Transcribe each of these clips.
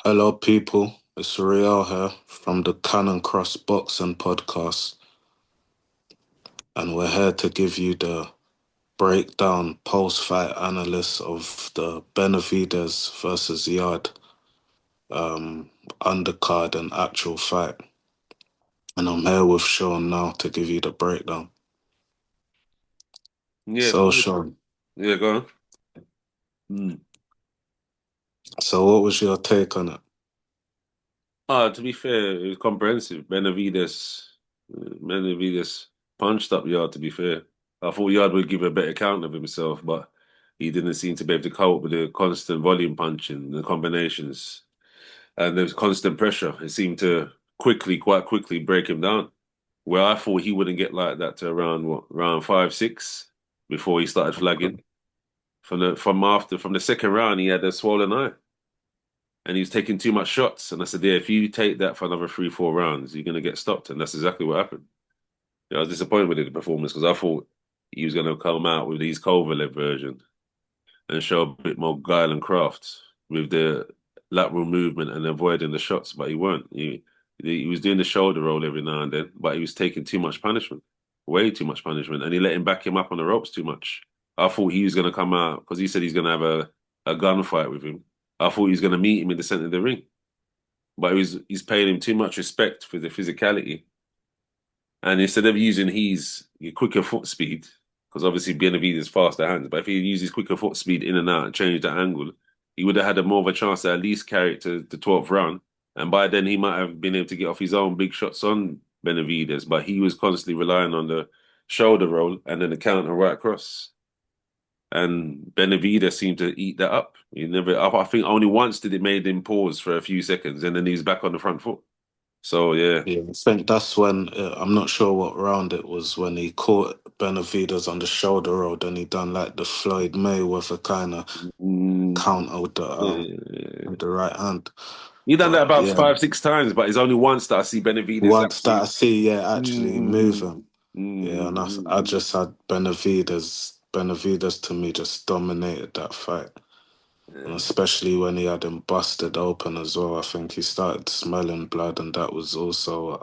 Hello, people. It's Riel here from the Cannon Cross Boxing Podcast, and we're here to give you the breakdown post-fight analysis of the Benavidez versus Yard undercard and actual fight. And I'm here with Sean now to give you the breakdown. Yeah, So, Sean, yeah, go on. Mm. so what was your take on it? To be fair, it was comprehensive. Benavidez punched up Yard. To be fair, I thought Yard would give a better count of himself, but he didn't seem to be able to cope with the constant volume punching, the combinations, and there was constant pressure. It seemed to quite quickly break him down. Where I thought he wouldn't get like that to around round 5, 6 before he started flagging. From the second round, he had a swollen eye. And he was taking too much shots. And I said, yeah, if you take that for another 3, 4 rounds, you're going to get stopped. And that's exactly what happened. Yeah, I was disappointed with the performance because I thought he was going to come out with his Kovalev version and show a bit more guile and craft with the lateral movement and avoiding the shots, but he weren't. He was doing the shoulder roll every now and then, but he was taking too much punishment, way too much punishment, and he let him back him up on the ropes too much. I thought he was going to come out because he said he's going to have a gunfight with him. I thought he was going to meet him in the center of the ring, but he's paying him too much respect for the physicality. And instead of using his quicker foot speed, because obviously Benavidez is faster hands, but if he uses quicker foot speed in and out and change that angle, he would have had a more of a chance to at least carry it to the 12th round. And by then he might have been able to get off his own big shots on Benavidez, but he was constantly relying on the shoulder roll and then the counter right cross. And Benavidez seemed to eat that up. He never, I think only once did it made him pause for a few seconds and then he's back on the front foot. So yeah. Yeah, I think that's when I'm not sure what round it was when he caught Benavidez on the shoulder roll, and he done like the Floyd Mayweather kind of Mm, counter yeah. with the right hand. He done that But about yeah, 5, 6 times, but it's only once that I see Benavidez once that actually. I see, yeah, actually Mm, moving, yeah, and I mm, just had Benavidez to me just dominated that fight, and yeah. especially when he had him busted open as well. I think he started smelling blood, and that was also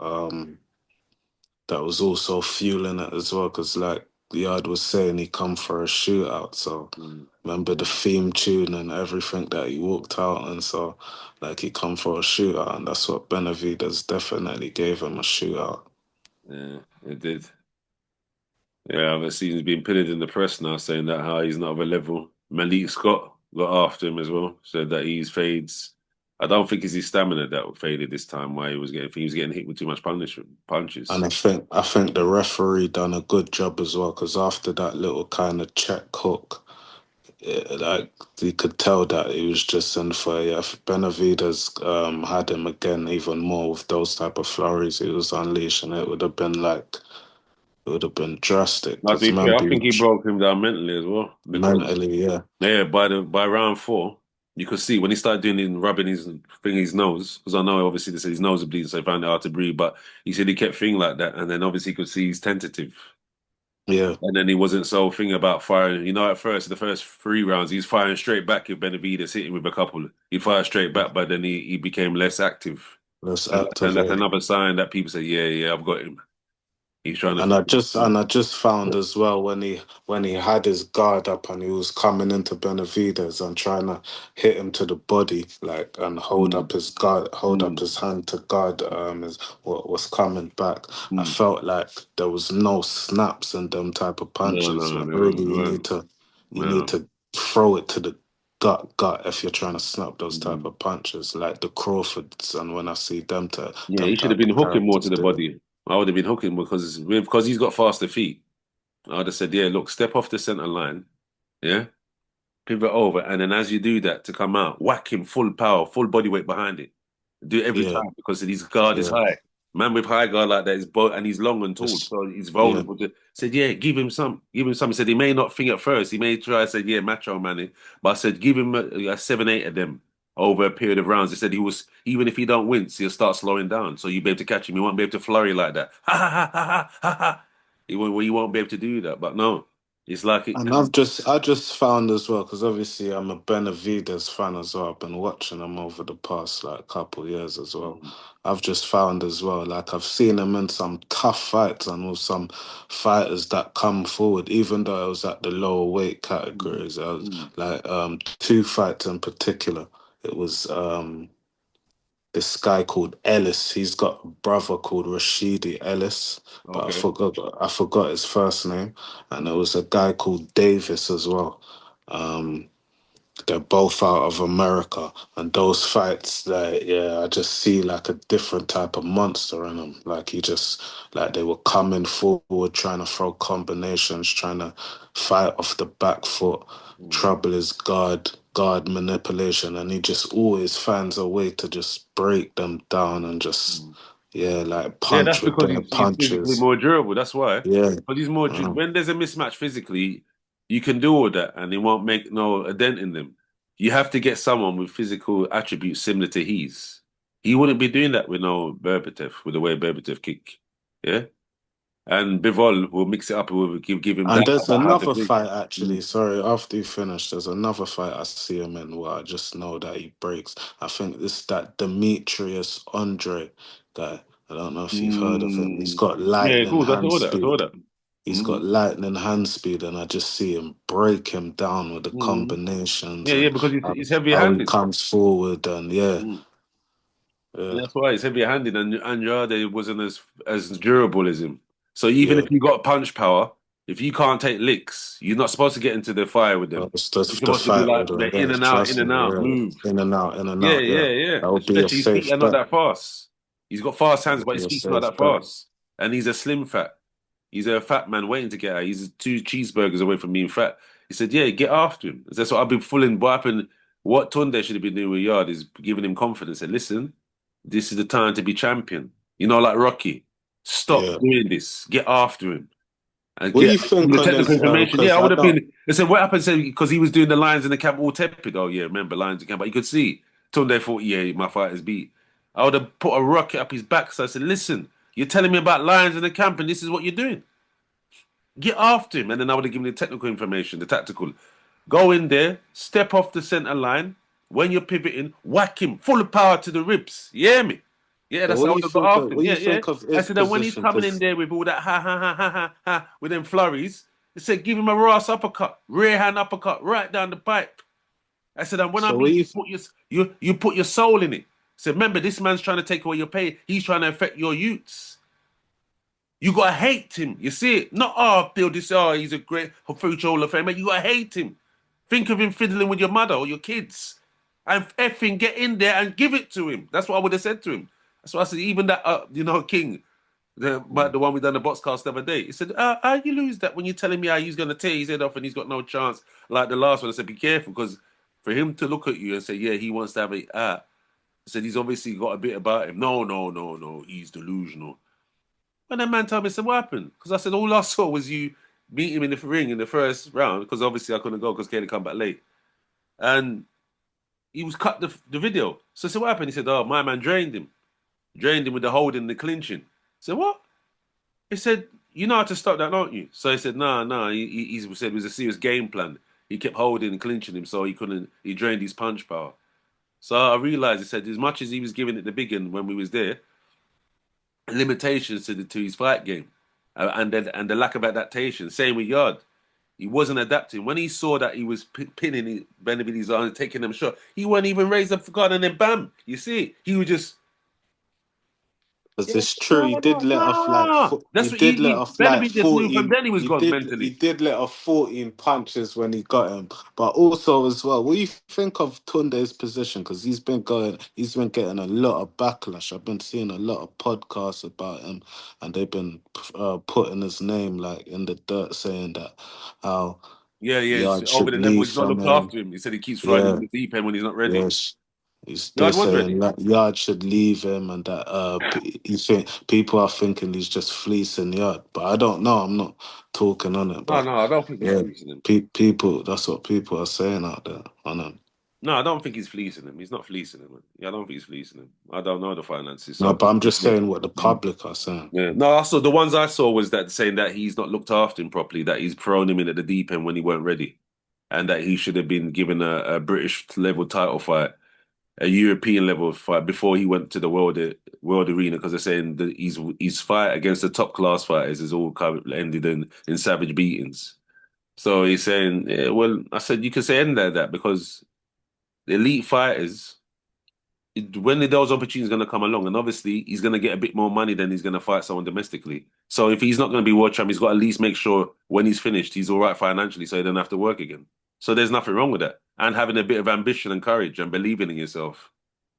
fueling it as well, because like Yard was saying, he come for a shootout. So Mm, remember the theme tune and everything that he walked out, and so like he come for a shootout, and that's what Benavidez definitely gave him, a shootout. yeah, it did. Yeah, I've seen he's been pinned in the press now saying that how he's not of a level. Malik Scott got after him as well, said that he's fades. I don't think it's his stamina that faded this time. Why he was getting hit with too much And punches. I think the referee done a good job as well, because after that little kind of check hook, like you could tell that he was just in for, yeah. If Benavidez had him again even more with those type of flurries he was unleashing, it would have been drastic. Now, to Because be fair, I remember, think he broke him down mentally as well because mentally, yeah, yeah, by round 4, you could see when he started doing it, rubbing his thing his nose, because I know obviously they said his nose was bleeding, so he found it hard to breathe. But he said he kept feeling like that, and then obviously you could see he's tentative, yeah, and then he wasn't so thing about firing. You know, at first the first 3 rounds, he's firing straight back. If Benavidez hit him with a couple, he fired straight back, but then he became less active, let's and that's activate. another sign that people say, yeah, yeah, I've got him. He's trying to And I focus. just and I just found as well when he had his guard up and he was coming into Benavidez and trying to hit him to the body, like, and Mm, hold up mm, his hand to guard is what was coming back. I mm. felt like there was no snaps in them type of No, punches. no, When no, really no, you need no. to throw it to the gut if you're trying to snap those type Mm. of punches, like the Crawfords. And when I see Yeah, them he should have type been of hooking more characters to the do it. body. I would have been hooking because he's got faster feet. I'd have said, yeah, look, step off the center line, yeah, pivot over, and then as you do that to come out, whack him full power, full body weight behind it. Do it every Yeah, time because his guard is yeah. high. Man with high guard like that is and he's long and tall, It's, so he's yeah, vulnerable to. Said, yeah, give him some, give him some. He said he may not think at first, he may try. I said, yeah, macho man, but I said give him a 7, 8 of them over a period of rounds. He said he was even if he don't wince, he'll start slowing down, so you'll be able to catch him. You won't be able to flurry like that. Ha ha ha ha ha ha. He won't be able to do that, but no. It's like it. And I just found as well, because obviously I'm a Benavidez fan as well. I've been watching him over the past like couple years as well. Mm, I've just found as well, like I've seen him in some tough fights and with some fighters that come forward, even though I was at the lower weight mm, categories. I was mm. like two fights in particular. It was this guy called Ellis. He's got a brother called Rashidi Ellis, but Okay. I forgot his first name. And there was a guy called Davis as well. Um, they're both out of America, and those fights, like, yeah, I just see like a different type of monster in them. Like he just, like they were coming forward, trying to throw combinations, trying to fight off the back foot, Mm, trouble his guard manipulation, and he just always finds a way to just break them down and just, mm. yeah, like Yeah, that's punch with because their he's physically punches. more durable. That's why. Yeah, But he's more um, when there's a mismatch physically, you can do all that, and it won't make no a dent in them. You have to get someone with physical attributes similar to his. He wouldn't be doing that with no Berbatov, with the way Berbatov kick. Yeah, and Bivol will mix it up. Will give him And that there's about how to another think. fight actually. Mm. Sorry, after you finish, there's another fight I see him in where I just know that he breaks. I think it's that Demetrius Andre guy. I don't know if you've heard of him. He's Mm. got Yeah, of lightning course. I hand saw that. I saw speed. that. He's got Mm. lightning hand speed, and I just see him break him down with the Mm. combinations Yeah, yeah, and because he's how he heavy-handed. comes forward. And yeah, Mm. yeah. And that's why he's heavy-handed, and Andrade wasn't as durable as him. So even Yeah. if you got punch power, if you can't take licks, you're not supposed to get into the fire with them. It's You're just the supposed to be fight like with him. in Yeah, and out, in trust me. and out, Yeah, move. in and out, in and Yeah, out. yeah, Yeah, yeah. that would be a Especially his feet safe are not bet. that fast. He's got fast That hands, would but be his a feet's not safe that bet. fast. And he's a slim fat. He's a fat man waiting to get out. He's two cheeseburgers away from being fat. He said, "Yeah, get after him." That's what I've been fooling. What happened? What Tunde should have been doing with Yard is giving him confidence. And listen, this is the time to be champion. You know, like Rocky. Stop Yeah. doing this. Get after him and What do get you all think the on technical his? information. Yeah, Because I I would have don't. been. They said, what happened? Said because he was doing the lines in the camp all tepid. Oh yeah, remember lines in camp? But you could see Tunde thought, yeah, my fighter's beat. I would have put a rocket up his back. So I said, listen, you're telling me about lions in the camp, and this is what you're doing. Get after him, and then I would have given you the technical information, the tactical. Go in there, step off the center line. When you're pivoting, whack him full of power to the ribs. You hear me? Yeah, But that's how I would have got after him. what do Yeah, you yeah. think of I his said that when he's position? coming in Because there with all that ha ha ha ha ha ha with them flurries, I said give him a Ross uppercut, rear hand uppercut, right down the pipe. I said, and when I so what mean you you put your soul in it. I said, remember, this man's trying to take away your pay. He's trying to affect your youths. You gotta hate him. You see it? Not build this. Oh, he's a great future Hall of Famer. You gotta hate him. Think of him fiddling with your mother or your kids, and effing get in there and give it to him. That's what I would have said to him. That's what I said. Even that, King, the one we done the box cast the other day. He said, "How you lose that when you're telling me how he's gonna tear his head off and he's got no chance?" Like the last one, I said, "Be careful because for him to look at you and say, yeah, he wants to have it." I said he's obviously got a bit about him. No, no, no, no. He's delusional. And then man told me, I said, what happened? Because I said, all I saw was you meet him in the ring in the first round, because obviously I couldn't go because Katie come back late. And he was cut the video. So I said, what happened? He said, oh, my man drained him. Drained him with the holding and the clinching. I said, what? He said, you know how to stop that, don't you? So he said, no, no. He said it was a serious game plan. He kept holding and clinching him so he drained his punch power. So I realized, he said, as much as he was giving it the big one when we was there, limitations to his fight game, and the lack of adaptation. Same with Yard, he wasn't adapting. When he saw that he was pinning Benavidez on and taking them shot, he wouldn't even raise up for guard, and then bam, you see, he was just because yeah, it's true, he no, did no, let off like no. That's he what did let he off like Benavidez knew from 14. then he was gone He mentally. did let off 14 punches when he got him. But also as well, what do you think of Tunde's position? Because he's been getting a lot of backlash. I've been seeing a lot of podcasts about him, and they've been putting his name like in the dirt, saying that how Yeah, yeah, it's Yard over should the level. leave He's not from looked him. after him. He said he keeps throwing him in Yeah, the deep end when he's not ready. yes. They're Yard was saying ready. that Yard should leave him, and that you think people are thinking he's just fleecing Yard, but I don't know. I'm not talking on it, No, but no, I don't think he's yeah, fleecing him. people. That's what people are saying out there on him. No, I don't think he's fleecing him. He's not fleecing him. Yeah, I don't think he's fleecing him. I don't know the finances, No, so. but I'm just saying what the public are saying. Yeah. No, also the ones I saw was that saying that he's not looked after him properly, that he's thrown him in at the deep end when he weren't ready, and that he should have been given a British level title fight, a European level fight before he went to the world arena. Because they're saying that his fight against the top class fighters has all ended in savage beatings. So he's saying, yeah, well, I said you can say end of that because the elite fighters when those opportunities going to come along, and obviously he's going to get a bit more money than he's going to fight someone domestically. So if he's not going to be world champ, he's got to at least make sure when he's finished, he's all right financially, so he doesn't have to work again. So there's nothing wrong with that, and having a bit of ambition and courage and believing in yourself.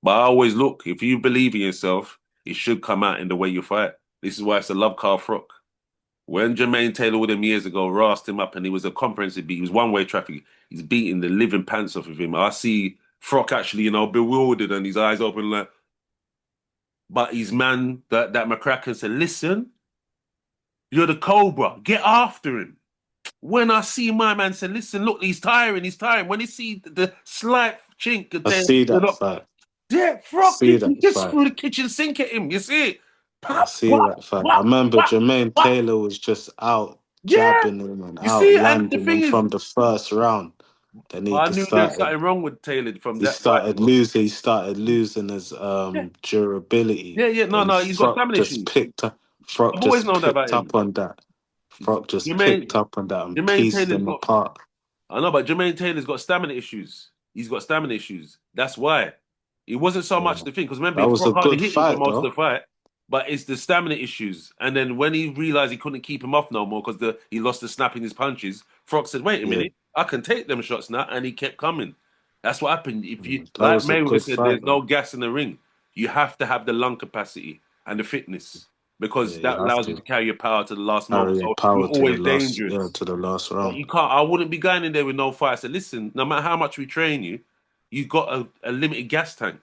But I always look if you believe in yourself, it should come out in the way you fight. This is why it's a love car frock. When Jermaine Taylor all them years ago rasped him up and he was a comprehensive beat, he was one way traffic. He's beating the living pants off of him. I see Frock actually, bewildered and his eyes open like, but his man, that McCracken said, listen, you're the Cobra, get after him. When I see my man say, listen, look, he's tiring, he's tiring. When he see the slight chink, I see you that know, fight. yeah, I Frock, see he that just fight. threw the kitchen sink at him. You see it? I Pop, see what, that fight. I remember Jermaine what? Taylor was just out Yeah, jabbing him and you out see it? And the landing thing him is, from the first round. Then he I just knew there was started. something wrong with Taylor from He that fight. started losing. He started losing his Yeah, durability. yeah, yeah. No, Then no, he's got Frock stamina just issues. picked up. Frock I've always just known that picked about up him. on that. Frock just picked Jermaine, up on that and Jermaine pieced Taylor's him got. apart. I know, but Jermaine Taylor's got stamina issues. He's got stamina issues. That's why. It wasn't so Yeah, much the thing because remember, that was a Frock hardly good hit him for fight most of the though. fight. But it's the stamina issues. And then when he realized he couldn't keep him off no more because he lost the snap in his punches, Frock said, "Wait a Yeah, minute, I can take them shots now," and he kept coming. That's what happened. If you that like was a Mayweather good said, fight there's no though. gas in the ring. You have to have the lung capacity and the fitness Yeah, because you that have allows you to to carry your power to the last moment. carry your So you're power to the always last, yeah, dangerous. to the last But round. you can't. I wouldn't be going in there with no fight. I said, listen, no matter how much we train you, you've got a limited gas tank.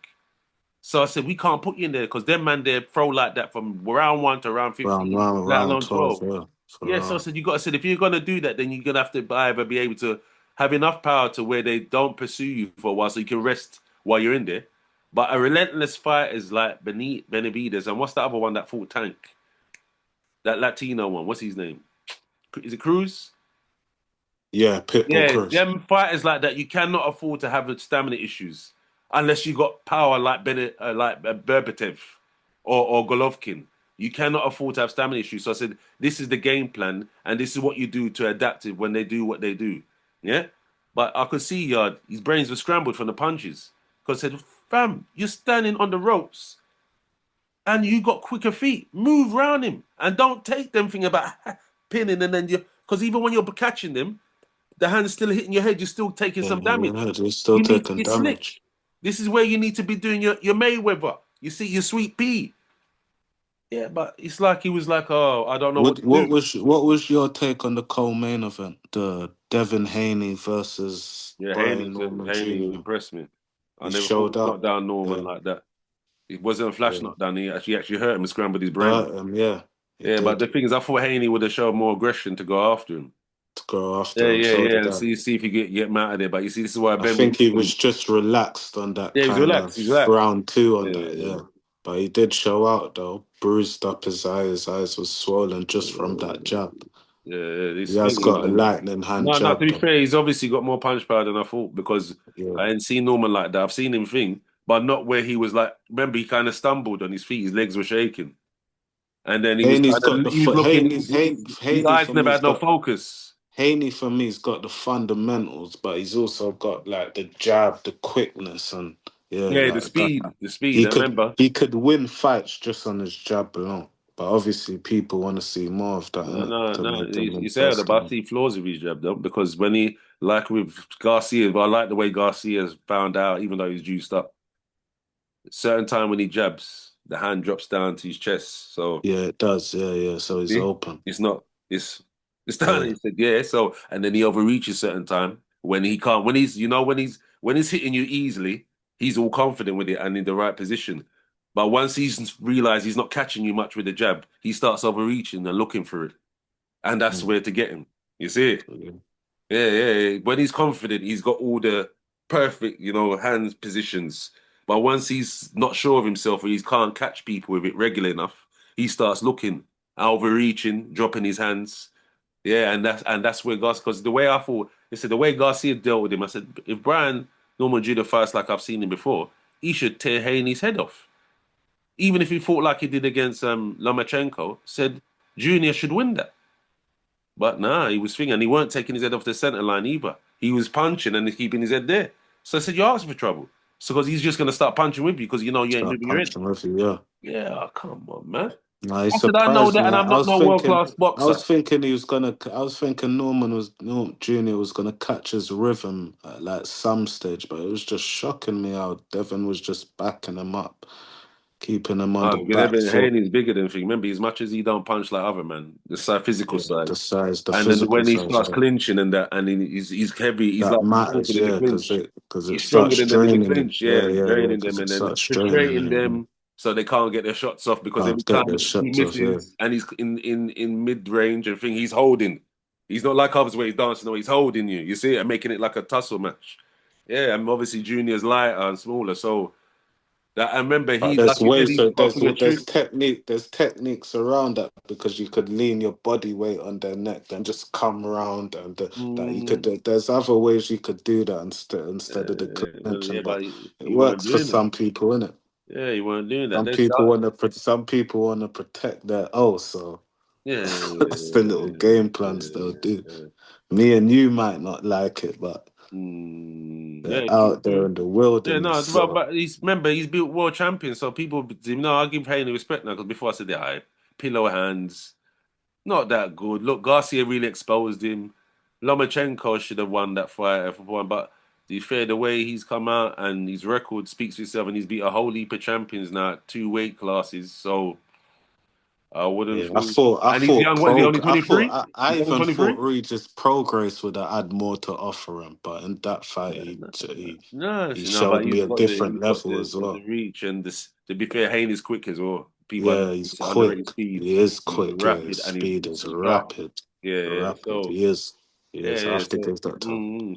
So I said, we can't put you in there because them man there throw like that from round one to round Round 15, round let round alone 12, 12. yeah, for Yeah, so I round. said, you got to said, if you're gonna do that, then you're gonna have to either be able to have enough power to where they don't pursue you for a while, so you can rest while you're in there. But a relentless fight is like Benavidez, and what's the other one that fought Tank? That Latino one. What's his name? Is it Cruz? Yeah, Pitbull Yeah, Cruz. them fighters like that, you cannot afford to have the stamina issues unless you got power like Berbatev or Golovkin. You cannot afford to have stamina issues. So I said, this is the game plan, and this is what you do to adapt it when they do what they do. Yeah, but I could see Yard, his brains were scrambled from the punches. Because I said, fam, you're standing on the ropes and you got quicker feet. Move round him and don't take them thing about pinning and then you. Because even when you're catching them, the hand's still hitting your head, you're still taking Yeah, some your damage. head is still You need to taking be slick. damage. This is where you need to be doing your Mayweather. You see, your sweet pea. Yeah, but it's like he was like, oh, I don't know what to do. What was your take on the co-main event? The Devin Haney versus Yeah, Brian Norman Haney Jr. impressed me. I He never thought showed he'd knock up. down Norman Yeah, like that. It wasn't a flash yeah. knockdown. He actually hurt him and scrambled his brain. Hurt him, yeah. He Yeah, but did the thing is, I thought Haney would have shown more aggression to go after him. to go Yeah, after him. yeah, So yeah, did and I. see if he get him out of there. But you see, this is why I Ben be think he looking. was just relaxed on that Yeah, he was kind relaxed. of He's relaxed. round two on that, Yeah, yeah. But he did show out though. Bruised up his eye. His eyes was swollen just from that yeah. jab. Yeah, He this has thing, got a lightning hand no, to jab be though. fair, he's obviously got more punch power than I thought because Yeah. I ain't seen Norman like that. I've seen him thing, but not where he was like. Remember, he kind of stumbled on his feet. His legs were shaking, and then Haney's got the he was foot. looking. His Haney eyes for never me's had no got focus. Haney for me's got the fundamentals, but he's also got like the jab, the quickness, and yeah, Yeah, like that. the speed. I remember. He could win fights just on his jab alone. But obviously, people want to see more of that, No, innit? no, To no. make them You say that, impressed. but I see flaws with his jab though because when he like with Garcia, but I like the way Garcia's found out, even though he's juiced up. Certain time when he jabs, the hand drops down to his chest. So Yeah, it does. Yeah, yeah. So he's see, open. it's not. It's done. Yeah. He said, yeah. So and then he overreaches certain time when he can't. When he's when he's hitting you easily, he's all confident with it and in the right position. But once he's realized he's not catching you much with the jab, he starts overreaching and looking for it, and that's Mm, where to get him. You see it? yeah. Yeah, yeah, yeah. When he's confident, he's got all the perfect, hands positions. But once he's not sure of himself or he can't catch people with it regular enough, he starts looking, overreaching, dropping his hands. Yeah, and that's where Garcia, because the way I thought, they said the way Garcia dealt with him, I said if Brian Norman Jr. fights like I've seen him before, he should tear Haney's head off. Even if he fought like he did against Lomachenko, said Junior should win that. But nah, he was thinking, he weren't taking his head off the center line either. He was punching and keeping his head there. So I said, you're asking for trouble. So because he's just gonna start punching with you because you ain't Start moving your head. punching with you, yeah. Yeah, come on, man. No, he I said, I know surprised that, me. and I'm not no world class boxer. I was thinking Norman Jr. was gonna catch his rhythm at like some stage, but it was just shocking me how Devin was just backing him up, keeping him on the Because back Evan foot. Haney's bigger than thing. Remember, as much as he don't punch like other men, the side physical Yeah, side. the size, the And then physical when he size, starts yeah. clinching and that, and he's heavy, he's That like he's stronger matters, than the yeah, because clinch. it He's stronger starts than them in the draining you. clinch, Yeah, yeah, yeah, yeah, draining them because and it then starts draining frustrating you. Yeah. them so they can't get their shots off because every Can't get time their he shots off, yeah. misses and he's in mid range and thing, he's holding. He's not like others where he's dancing, no, he's holding you. You see it and making it like a tussle match. Yeah, and obviously Junior's lighter and smaller, so that I remember But he, like there's you said, ways, he's so got full of truth. there's techniques around that because you could lean your body weight on their neck, then just come around and that you could. Mm, There's other ways you could do that instead of the clinching, yeah, but but it he weren't works for doing it. some people, innit? Yeah, he weren't doing that. Some people want to protect their so Yeah, that's the little game plans they'll do. yeah. Me and you might not like it, but Yeah, they're true, out there true. in the Yeah, wilderness, no, but, so but he's remember he's built world champion, so people, I give Hayne respect now because before I said, yeah, pillow hands, not that good. Look, Garcia really exposed him. Lomachenko should have won that fight for one, but to be fair, the way he's come out and his record speaks for itself, and he's beat a whole heap of champions now, at two weight classes. So I wouldn't yeah, think. I And he's thought young. What is he? Only I 23? He's only even 23. thought Regis Progress would have had more to offer him, but in that fight, Yeah, no, no, he no, but showed me a different he's got level as the well. reach and this. To be fair, Haney's quick as well. People Yeah, he's underrated quick. speed. He is He's quick. Yeah, his rapid and speed is he's sharp. rapid, Yeah, yeah. rapid. So He yeah, is. I yeah. have to So give that to him.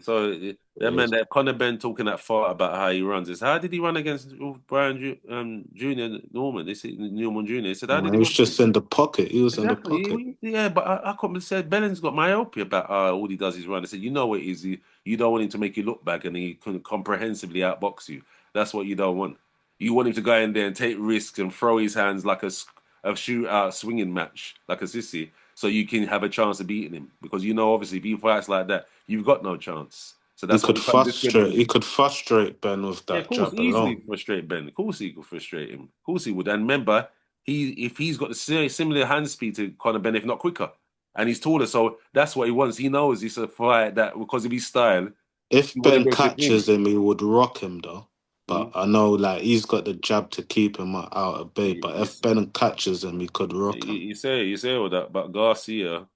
that He man, is. that Conor Ben talking that far about how he runs. Is how did he run against Junior Norman? They said Norman Junior. He said how No, did he he was run? just in the pocket. He was in the Exactly. pocket. Yeah, but I couldn't said Belling's got myopia about all he does is run. I said, you know what it is. You don't want him to make you look back and he can comprehensively outbox you. That's what you don't want. You want him to go in there and take risks and throw his hands like a shootout swinging match, like a sissy, so you can have a chance of beating him. Because obviously, if he fights like that, you've got no chance. So that's what becomes discrediting He him. could frustrate Ben with Yeah, of that course, jab easily alone. frustrate Ben. Of course, he could frustrate him. Of course, he would. And remember, if he's got the similar hand speed to Conor Ben, if not quicker, and he's taller, so that's what he wants. He knows it's a fight that because of his style, If he want to Ben go to catches him. him, he would rock him though. But Mm. I know like he's got the jab to keep him out of bay. You, But you, if Ben catches him, he could rock him. you say all that, but Garcia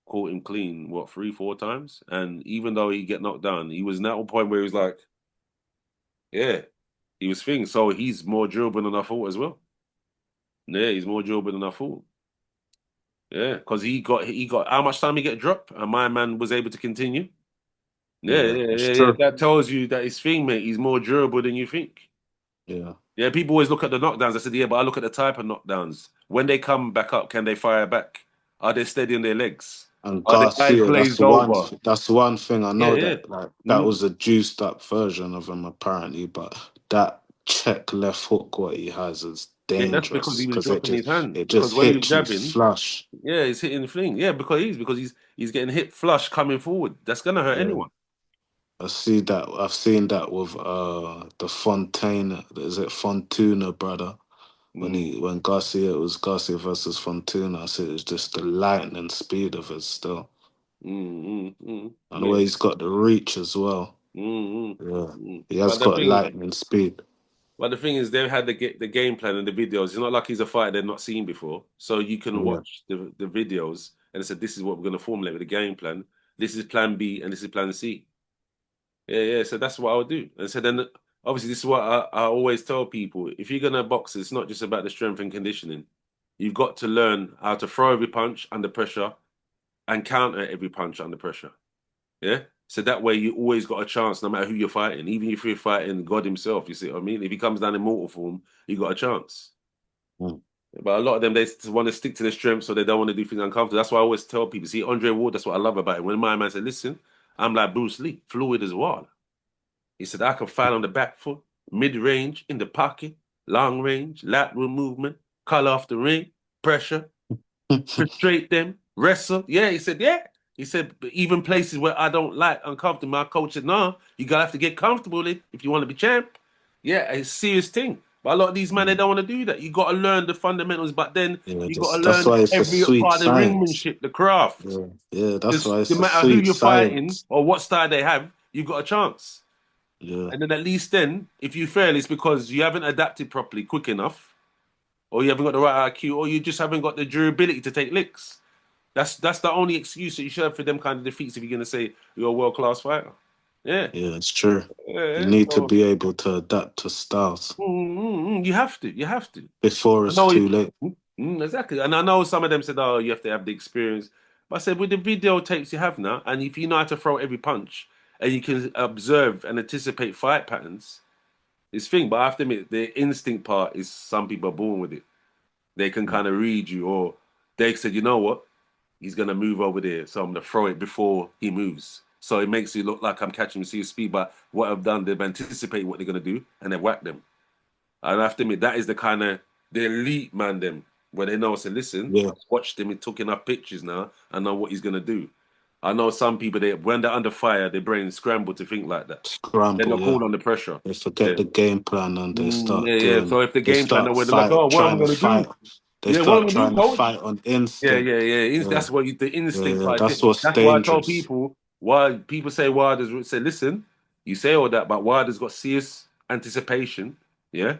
caught him clean, what, three, four times, and even though he get knocked down, he was now at a point where he was like, yeah, he was thinking. So he's more durable than I thought as well. Yeah, he's more durable than I thought. Yeah, because he got how much time he get dropped, and my man was able to continue. Yeah, Yeah, yeah, that's yeah, yeah. true. That tells you that his thing, mate, he's more durable than you think. Yeah. Yeah, people always look at the knockdowns. I said, yeah, but I look at the type of knockdowns. When they come back up, can they fire back? Are they steady on their legs? And Are their eyes Garcia, glazed over? that's one thing. I Yeah, know yeah. that like that Mm. was a juiced up version of him apparently, but that check left hook what he has is Yeah, that's because dangerous he was because dropping his hands. it Because just when he was hits you jabbing, flush. yeah, he's hitting the thing. Yeah, because he's getting hit flush coming forward. That's gonna hurt Yeah. anyone. I've seen that with the Fontaine, is it Fontuna brother? Mm, When Garcia versus Fontuna, I said it's just the lightning speed of it still. And the way yeah. he's got the reach as well. Mm, Yeah. mm. He has got lightning speed. But the thing is, they've had the game plan and the videos. It's not like he's a fighter they've not seen before. So you can Yeah. watch the videos and say, this is what we're going to formulate with the game plan. This is plan B and this is plan C. Yeah, yeah. So that's what I would do. And so then, obviously, this is what I always tell people. If you're going to box, it's not just about the strength and conditioning. You've got to learn how to throw every punch under pressure and counter every punch under pressure. Yeah. So that way you always got a chance no matter who you're fighting. Even if you're fighting God himself, you see what I mean? If he comes down in mortal form, you got a chance. Mm. But a lot of them, they want to stick to their strengths, so they don't want to do things uncomfortable. That's why I always tell people, see, Andre Ward, that's what I love about him. When my man said, listen, I'm like Bruce Lee, fluid as well. He said, I can fight on the back foot, mid-range, in the pocket, long range, lateral movement, color off the ring, pressure, frustrate them, wrestle. Yeah, he said, yeah. He said, but even places where I don't like uncomfortable, my coach said, no, you gotta have to get comfortable in if you want to be champ. Yeah, it's a serious thing. But a lot of these men, they don't want to do that. You got to learn the fundamentals, but then Yeah, you got to that's learn why it's a every sweet part of the science. ringmanship, the craft. Yeah, yeah, that's Because why no it's a matter who sweet you're fighting science. or what style they have, you've got a chance. Yeah, And then at least then, if you fail, it's because you haven't adapted properly quick enough, or you haven't got the right IQ, or you just haven't got the durability to take licks. That's the only excuse that you should have for them kind of defeats if you're going to say you're a world class fighter. Yeah, yeah, it's true. You yeah. need to So be able to adapt to styles you have to, you have to. before I it's know too late. exactly, and I know some of them said, "Oh, you have to have the experience." But I said, with the videotapes you have now, and if you know how to throw every punch, and you can observe and anticipate fight patterns, it's thing. But I have to admit, the instinct part is some people are born with it. They can Mm. kind of read you, or they said, you know what, he's gonna move over there, so I'm gonna throw it before he moves. So it makes it look like I'm catching him see speed. But what I've done, they've anticipated what they're gonna do, and they've whacked them. And I have to admit, that is the kind of the elite man them where they know. I said, listen, Yeah, I've watched him. He took enough pictures now. I know what he's gonna do. I know some people they when they're under fire, their brains scramble to think like that. They're scramble. not Yeah, cool under pressure. they Yeah. forget the game plan and they Yeah, start yeah. doing. So if the They game plan, start they're like, oh, what am I trying to gonna do? fight. They Yeah, what am start I gonna do, trying to coach? fight on Yeah, yeah, instinct. yeah. Yeah, That's what the yeah, instinct yeah. part. That's what's That's why I tell dangerous. people why people say Wilder's say, listen, you say all that, but Wilder's got serious anticipation, yeah,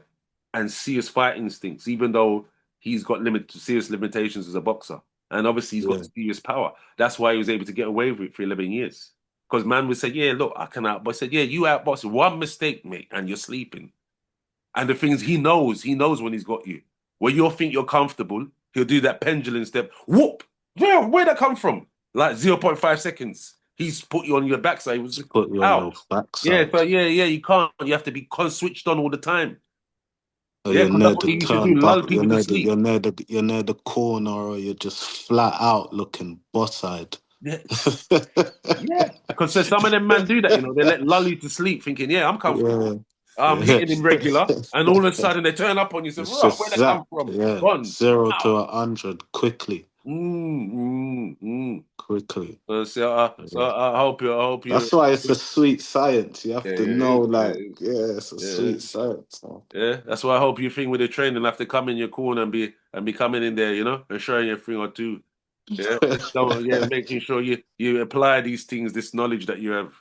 and serious fight instincts, even though he's got serious limitations as a boxer. And obviously he's got Yeah, serious power. That's why he was able to get away with it for 11 years. Because man would say, yeah, look, I can outbox. I said, yeah, you outbox one mistake, mate, and you're sleeping. And the things he knows when he's got you. When you think you're comfortable, he'll do that pendulum step. Whoop! Where'd that come from? Like 0.5 seconds. He's put you on your backside. It was just put you on out. your Yeah, backside. so yeah, you can't. You have to be switched on all the time. Or Yeah, you're because that's near what the he used to do, lull turnbuckle. people to sleep. You're near the corner, or you're just flat out looking boss-eyed. Yeah, yeah. Because so some of them man do that, they let lull you to sleep thinking, yeah, I'm Yeah, comfortable. I'm yeah. hitting him regular. And all of a sudden they turn up on you and say, It's right, where'd just that come zap. from? Yeah, Gone. 0 to 100 quickly, Mm. quickly. So Yeah. I hope you, That's why it's a sweet science. You have yeah, to it know, is, like, it is, yeah, it's a yeah, it sweet is. science. Man. Yeah. That's why I hope you think with the training have to come in your corner and be coming in there, and showing you a thing or two. Yeah, just don't, yeah, making sure you apply these things, this knowledge that you have.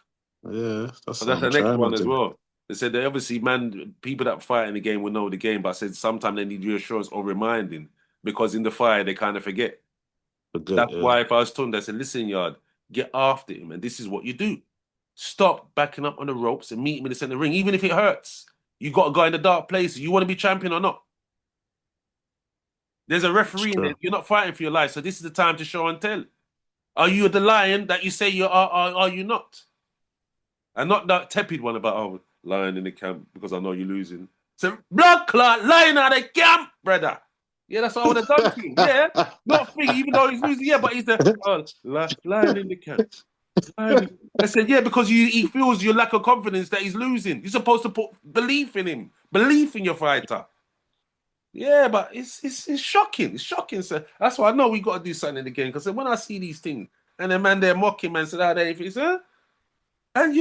Yeah, that's But what that's I'm the next trying to one as do. well. They said that obviously, man, people that fight in the game will know the game, but I said sometimes they need reassurance or reminding because in the fire they kind of forget. Forget, That's yeah. why if I was told, I said, listen, Yard, get after him, and this is what you do. Stop backing up on the ropes and meet him in the center ring, even if it hurts. You got to go in the dark place. You want to be champion or not? There's a It's referee in there. true. You're not fighting for your life, so this is the time to show and tell. Are you the lion that you say you are? Are you not? And not that tepid one about lying in the camp because I know you're losing. So blood clot lying out of the camp, brother. Yeah, that's what I would have done to him. Yeah, not free, even though he's losing. Yeah, but he's the lying in the camp. I said, yeah, because he feels your lack of confidence that he's losing. You're supposed to put belief in him, belief in your fighter. Yeah, but it's shocking. It's shocking, sir. That's why I know we got to do something in the game. Because when I see these things, and the man they're mocking, man, said, "How they if huh?" And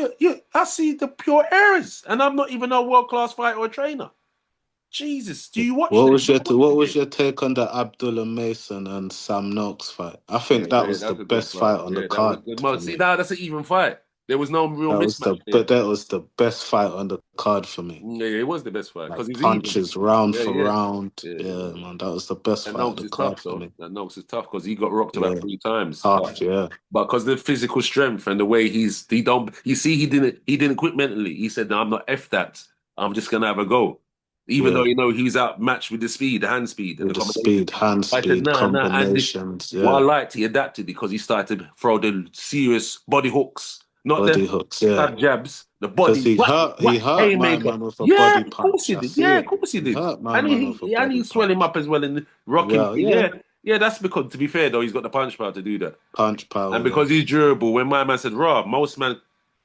I see the pure errors, and I'm not even a world class fighter or trainer. Jesus, do you watch this? Do you watch What the was game? your take on the Abdullah Mason and Sam Knox fight? I Yeah, think that yeah, was the that's a good best fight. fight on the Yeah, that was card good. for See, me. now that's an even fight. There was no real That was mismatch there. that was the best fight on the card for me. Yeah, it was the best fight Like because it's even. punches round Yeah, for yeah, round. yeah, Yeah, yeah. man, that was the best And fight on Noakes the is card tough for though. me. That Noakes is tough because he got rocked about Yeah, 3 times. tough. Yeah, But because the physical strength and the way he don't you see he didn't quit mentally. He said, "No, I'm not f that. I'm just gonna have a go." Even though yeah. he was outmatched with the speed, the hand speed, and With the the combination. speed, hand I said, speed, "Nah, nah." And combinations. what I Yeah, liked, he adapted because he started to throw the serious body hooks not the Body hooks, yeah. stab jabs, the Because body whack, he whack, hurt my haymaker. man with a Yeah, body of course punch. he I did. see Yeah, of it. course he He did. hurt my And man with a he body swelled him punch. up as well and rocking. Well, yeah. Yeah, yeah, that's because, to be fair though, he's got the punch power to do that. Punch And power, yeah. because he's durable, when my man said, Rob, most men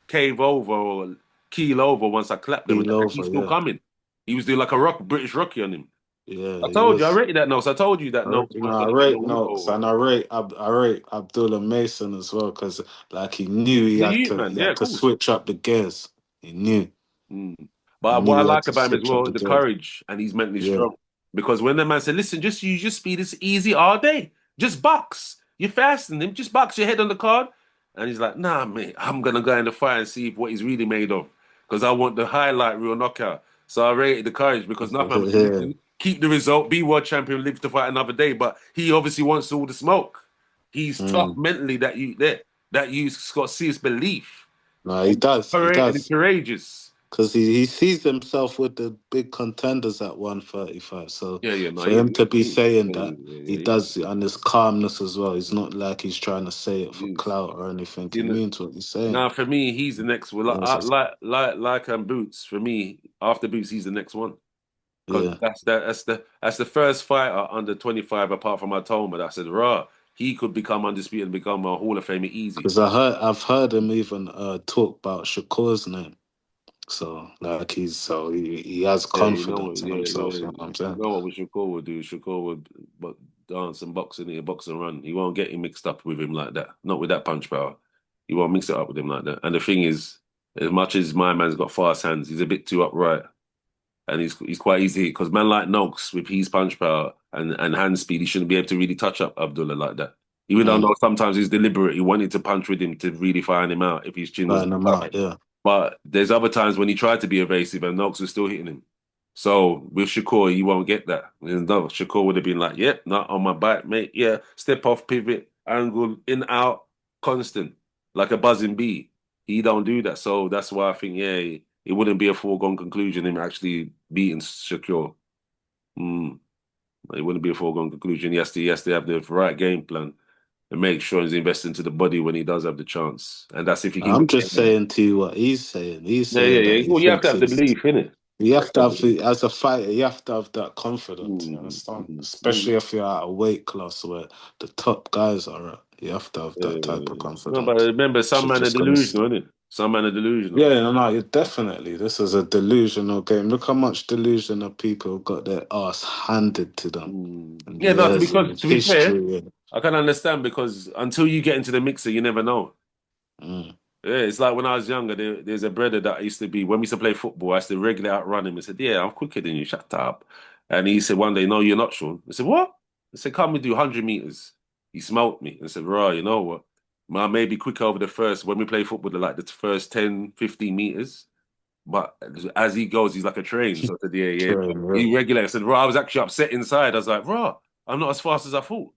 cave over or keel over once I clap them, Heel and he's over, still yeah. coming. He was doing like a British Rocky on him. Yeah, I he told you, I was. rated that notes. I told you that notes was I going to be a rate Noakes whoop. and I rate Abdullah Mason as well because like he knew He's a youth man. he Yeah, had to cool. switch up the gears. He knew. Mm. He But knew what I he had like to about him as switch up well, the the gears. courage, and he's mentally Yeah. strong. Because when the man said, "Listen, just use your speed. It's easy all day. Just box. You're faster than him. Just box your head on the card." And he's like, "Nah, mate. I'm gonna go in the fight and see what he's really made of. Because I want the highlight real knockout." So I rated the courage because nothing was Yeah. keep the result, be world champion, live to fight another day. But he obviously wants all the smoke. He's tough Mm. mentally. That you got serious belief. No, he does. He And he's does. courageous. Because he sees himself with the big contenders at 135. So Yeah, yeah, no, for him to be saying yeah, that, he yeah, does, and his calmness as well. He's not like he's trying to say it for he is. clout or anything. He You know, means what he's saying. now for me, he's the next. Well, Yes, Boots. For me, after Boots, he's the next one because yeah. that's the first fighter under 25, apart from Atoma, that said, "Raw, he could become undisputed and become a Hall of Famer easy." Because I've heard him even talk about Shakur's name. So like he has Yeah, you know what? confidence in Yeah, himself. yeah. You know what I'm You saying? know what Shakur would do? Shakur would but dance and box and run. He won't get him mixed up with him like that. Not with that punch power. He won't mix it up with him like that. And the thing is, as much as my man's got fast hands, he's a bit too upright. And he's quite easy because man like Noakes with his punch power and hand speed, he shouldn't be able to really touch up Abdullah like that. Even though I Mm. know sometimes he's deliberate, he wanted to punch with him to really find him out if his chin was Line him up. out, yeah. But there's other times when he tried to be evasive and Noakes was still hitting him. So with Shakur, you won't get that. No, Shakur would have been like, "Yep, not on my back, mate. Yeah, step off, pivot, angle, in, out, constant, like a buzzing bee." He don't do that. So that's why I think, yeah, it wouldn't be a foregone conclusion him actually beating Shakur. Mm, it wouldn't be a foregone conclusion. He has to have the right game plan and make sure he's investing into the body when he does have the chance. And that's if he can I'm get just saying to you what he's saying. He's yeah, yeah, saying that yeah. he Well, you have to thinks have the he's. belief in it. You You have have to to have the have, belief. as a fighter, you have to have that confidence. You Mm, understand? mm, mm. Especially if you're at a weight class where the top guys are at. You have to have that type of No, but confidence. remember, some You're man are just gonna. delusional, isn't it? Some man are delusional. Yeah, no, you definitely. This is a delusional game. Look how much delusional people got their ass handed to them and Yeah, no, years because in to be fair, history. I can understand because until you get into the mixer, you never know. Mm. Yeah, it's like when I was younger, there's a brother that I used to be, when we used to play football, I used to regularly outrun him. He said, "Yeah, I'm quicker than you, shut up." And he said one day, "No, you're not, Sean." I said, "What?" I said, "Come, we do 100 meters." He smoked me and said, "Right, you know what? I may be quicker over the first, when we play football, like the first 10, 15 meters. But as he goes, he's like a train." So I said, "Yeah, yeah." True, He real. regulated. I said, "Right, I was actually upset inside." I was like, "Right, I'm not as fast as I thought."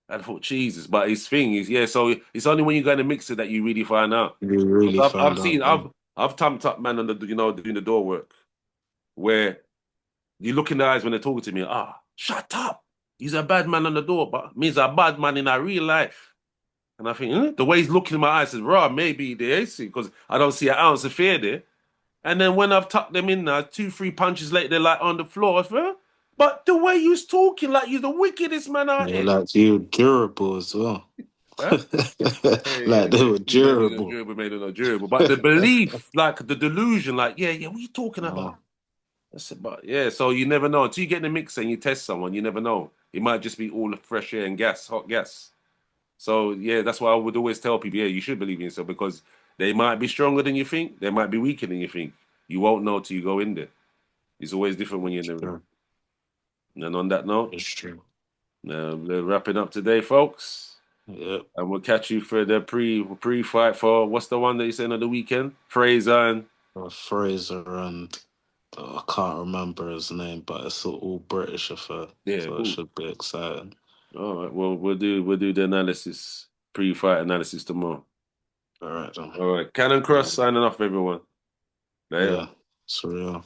I thought, Jesus, but his thing is, yeah. So it's only when you go in the mixer that you really find out. You really I've find out. seen Yeah. I've thumped up man on the doing the door work where you look in the eyes when they're talking to me. Shut up! He's a bad man on the door, but means a bad man in our real life. And I think the way he's looking in my eyes is raw. Maybe there is because I don't see an ounce of fear there. And then when I've tucked them in now, two, three punches later, they're like on the floor. But the way you're talking, like you're the wickedest man out Yeah, here. like you durable as well. Huh? Yeah, yeah, Like they yeah. were You made it not durable. durable, made it not durable. But the belief, like the delusion, like, yeah, yeah, what are you talking about? Oh, I said, but yeah, so you never know. Until you get in the mixer and you test someone, you never know. It might just be all the fresh air and gas, hot gas. So yeah, that's why I would always tell people, yeah, you should believe in yourself because they might be stronger than you think, they might be weaker than you think. You won't know till you go in there. It's always different when you're in it's the ring. true. And on that note, It's true. we're wrapping up today, folks. Yep. And we'll catch you for the pre fight for what's the one that you saying on the weekend? Fraser and Fraser and I can't remember his name, but it's an all British affair, yeah, so it cool. should be exciting. All right, well we'll do the analysis, pre-fight analysis tomorrow. All right, then. All right, Cannon Cross Yeah, signing off, everyone. Later. yeah, it's real.